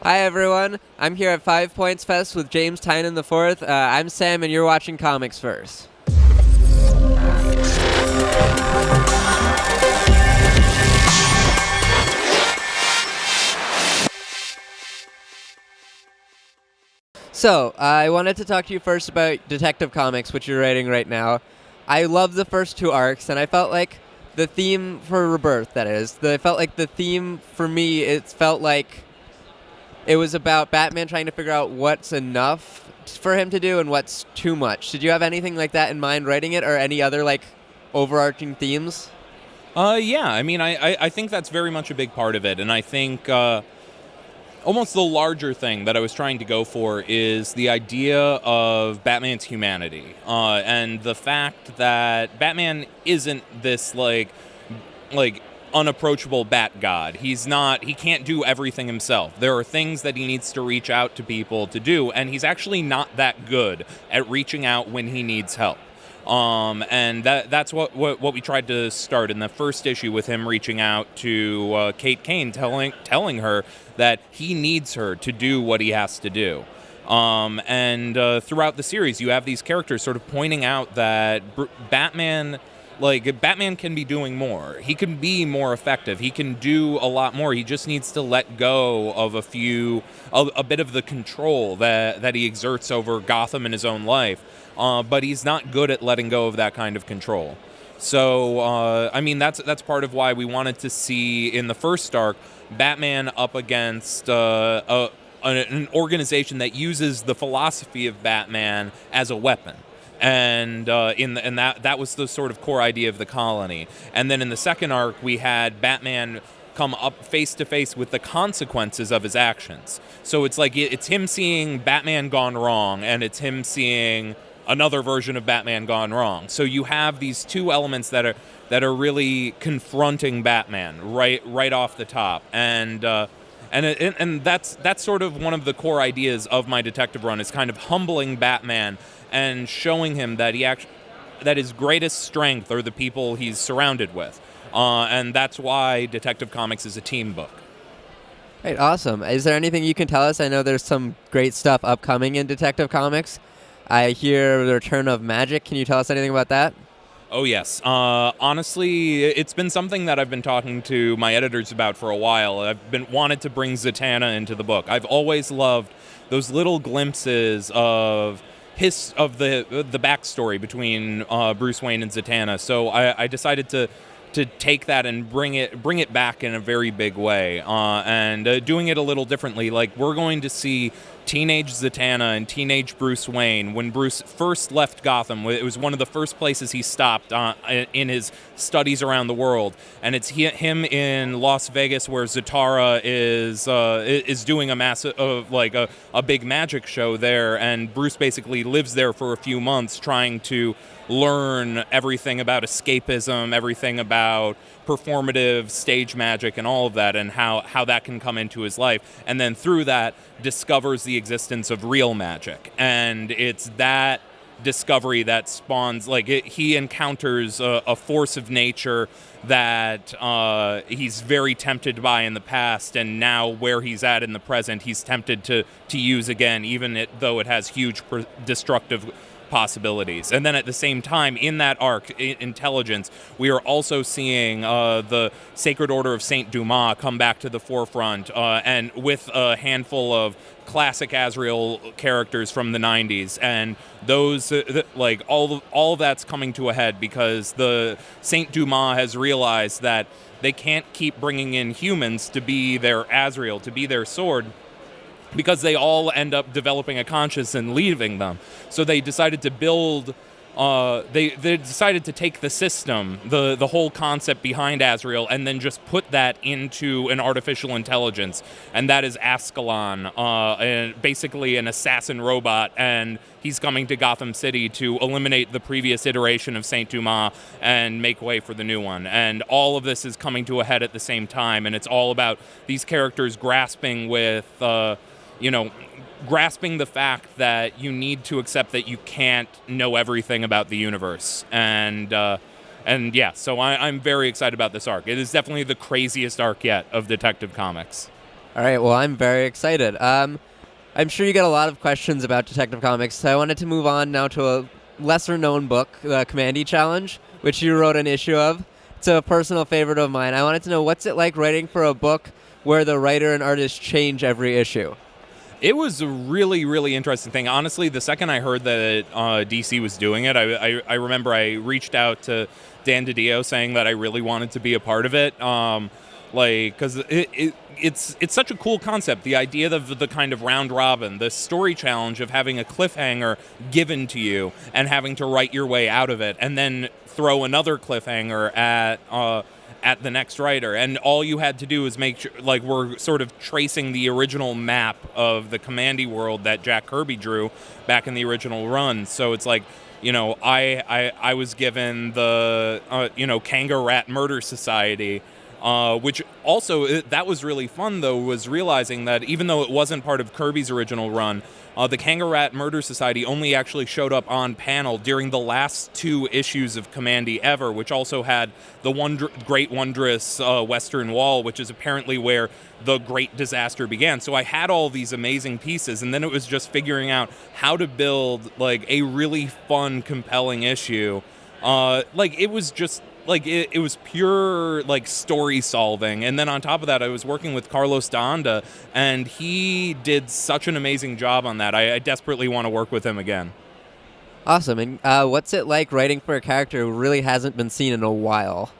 Hi everyone, I'm here at 5 Points Fest with James Tynion IV. I'm Sam and you're watching ComicsVerse. So, I wanted to talk to you first about Detective Comics, which you're writing right now. I love the first two arcs, and I felt like the theme for Rebirth, that is, I felt like the theme for me, it felt like it was about Batman trying to figure out what's enough for him to do and what's too much. Did you have anything like that in mind writing it, or any other, like, overarching themes? Yeah, I mean, I think that's very much a big part of it, and I think almost the larger thing that I was trying to go for is the idea of Batman's humanity, and the fact that Batman isn't this, like unapproachable bat god. He can't do everything himself. There are things that he needs to reach out to people to do, and he's actually not that good at reaching out when he needs help. And that's what we tried to start in the first issue, with him reaching out to Kate Kane, telling her that he needs her to do what he has to do. And throughout the series, you have these characters sort of pointing out that Batman can be doing more. He can be more effective. He can do a lot more. He just needs to let go of a bit of the control that he exerts over Gotham and his own life. But he's not good at letting go of that kind of control. So, I mean, that's part of why we wanted to see in the first arc Batman up against an organization that uses the philosophy of Batman as a weapon. And that was the sort of core idea of the colony. And then in the second arc, we had Batman come up face to face with the consequences of his actions. So it's like it's him seeing Batman gone wrong, and it's him seeing another version of Batman gone wrong. So you have these two elements that are really confronting Batman right off the top, and that's sort of one of the core ideas of my detective run, is kind of humbling Batman and showing him that that his greatest strength are the people he's surrounded with, and that's why Detective Comics is a team book. Right, awesome. Is there anything you can tell us? I know there's some great stuff upcoming in Detective Comics. I hear the return of magic. Can you tell us anything about that? Oh, yes. Honestly, it's been something that I've been talking to my editors about for a while. I've wanted to bring Zatanna into the book. I've always loved those little glimpses of the backstory between Bruce Wayne and Zatanna. So I decided to take that and bring it back in a very big way, and doing it a little differently. Like, we're going to see teenage Zatanna and teenage Bruce Wayne when Bruce first left Gotham. It was one of the first places he stopped in his studies around the world, and it's him in Las Vegas, where Zatanna is doing a big magic show there, and Bruce basically lives there for a few months trying to learn everything about escapism, everything about performative stage magic and all of that, and how that can come into his life. And then through that, discovers the existence of real magic. And it's that discovery that spawns, he encounters a force of nature that he's very tempted by in the past, and now where he's at in the present, he's tempted to use again, even though it has huge destructive possibilities. And then at the same time, in that arc, Intelligence, we are also seeing the Sacred Order of Saint Dumas come back to the forefront, and with a handful of classic Azrael characters from the 90s, and those all of that's coming to a head because the Saint Dumas has realized that they can't keep bringing in humans to be their Azrael, to be their sword, because they all end up developing a conscience and leaving them. So they decided to build, they decided to take the system, the whole concept behind Azrael, and then just put that into an artificial intelligence. And that is Ascalon, basically an assassin robot, and he's coming to Gotham City to eliminate the previous iteration of Saint Dumas and make way for the new one. And all of this is coming to a head at the same time, and it's all about these characters grasping the fact that you need to accept that you can't know everything about the universe. And yeah, so I'm very excited about this arc. It is definitely the craziest arc yet of Detective Comics. All right, well, I'm very excited. I'm sure you get a lot of questions about Detective Comics, so I wanted to move on now to a lesser-known book, the KAMANDI Challenge, which you wrote an issue of. It's a personal favorite of mine. I wanted to know, what's it like writing for a book where the writer and artist change every issue? It was a really, really interesting thing. Honestly, the second I heard that DC was doing it, I remember I reached out to Dan DiDio saying that I really wanted to be a part of it. Because it's such a cool concept. The idea of the kind of round robin, the story challenge of having a cliffhanger given to you and having to write your way out of it, and then throw another cliffhanger at the next writer, and all you had to do is make sure, like, we're sort of tracing the original map of the KAMANDI world that Jack Kirby drew back in the original run. So it's like, I was given the Kangaroo Rat Murder Society, which also, that was really fun though, was realizing that even though it wasn't part of Kirby's original run, the Kangaroo Rat Murder Society only actually showed up on panel during the last 2 issues of KAMANDI ever, which also had the Great Wondrous Western Wall, which is apparently where the Great Disaster began. So I had all these amazing pieces, and then it was just figuring out how to build like a really fun, compelling issue. It was just it was pure like story solving, and then on top of that, I was working with Carlos D'Anda, and he did such an amazing job on that. I desperately want to work with him again. Awesome. And what's it like writing for a character who really hasn't been seen in a while?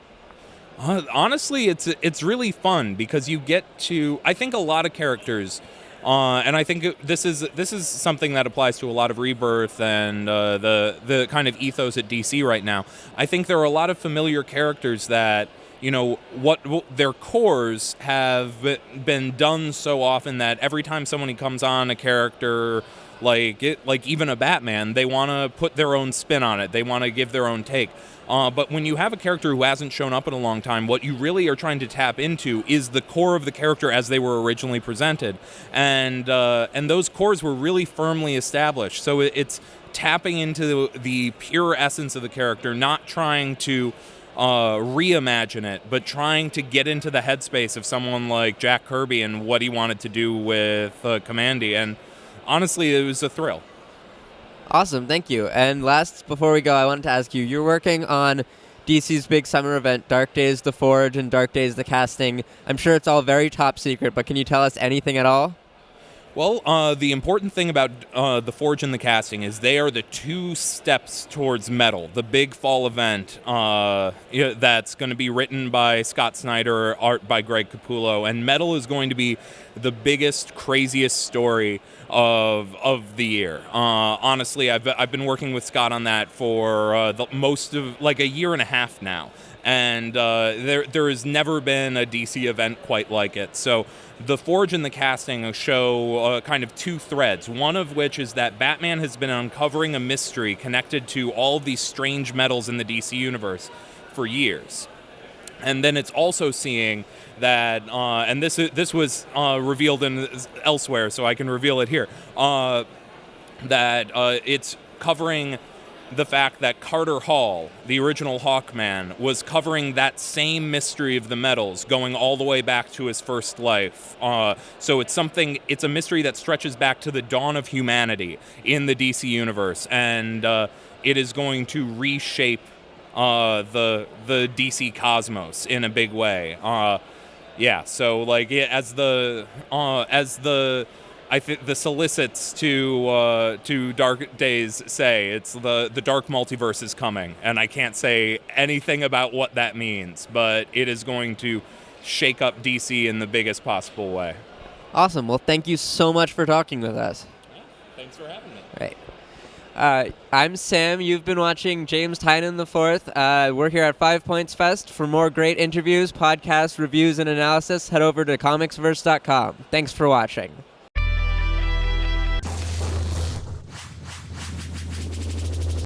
Honestly, it's really fun because you get to. I think a lot of characters. And I think this is something that applies to a lot of Rebirth and the kind of ethos at DC right now. I think there are a lot of familiar characters that, what their cores have been done so often that every time someone comes on a character like even a Batman, they want to put their own spin on it. They want to give their own take. But when you have a character who hasn't shown up in a long time, what you really are trying to tap into is the core of the character as they were originally presented. And those cores were really firmly established. So it's tapping into the pure essence of the character, not trying to reimagine it, but trying to get into the headspace of someone like Jack Kirby and what he wanted to do with KAMANDI. And honestly, it was a thrill. Awesome, thank you. And last, before we go, I wanted to ask you, you're working on DC's big summer event, Dark Days The Forge and Dark Days The Casting. I'm sure it's all very top secret, but can you tell us anything at all? Well, the important thing about The Forge and The Casting is they are the 2 steps towards Metal, the big fall event that's going to be written by Scott Snyder, art by Greg Capullo, and Metal is going to be the biggest, craziest story of the year. Honestly, I've been working with Scott on that for most of like a year and a half now, and there has never been a DC event quite like it. So The Forge and The Casting show kind of 2 threads, one of which is that Batman has been uncovering a mystery connected to all of these strange metals in the DC universe for years. And then it's also seeing that, and this was revealed elsewhere, so I can reveal it here, that it's covering the fact that Carter Hall, the original Hawkman, was covering that same mystery of the metals, going all the way back to his first life. So it's a mystery that stretches back to the dawn of humanity in the DC universe, and it is going to reshape the DC cosmos in a big way. So I think the solicits to Dark Days say it's the dark multiverse is coming, and I can't say anything about what that means, but it is going to shake up DC in the biggest possible way. Awesome. Well, thank you so much for talking with us. Yeah, thanks for having me. Right. I'm Sam. You've been watching James Tynion IV. We're here at 5 Points Fest. For more great interviews, podcasts, reviews, and analysis, head over to comicsverse.com. Thanks for watching.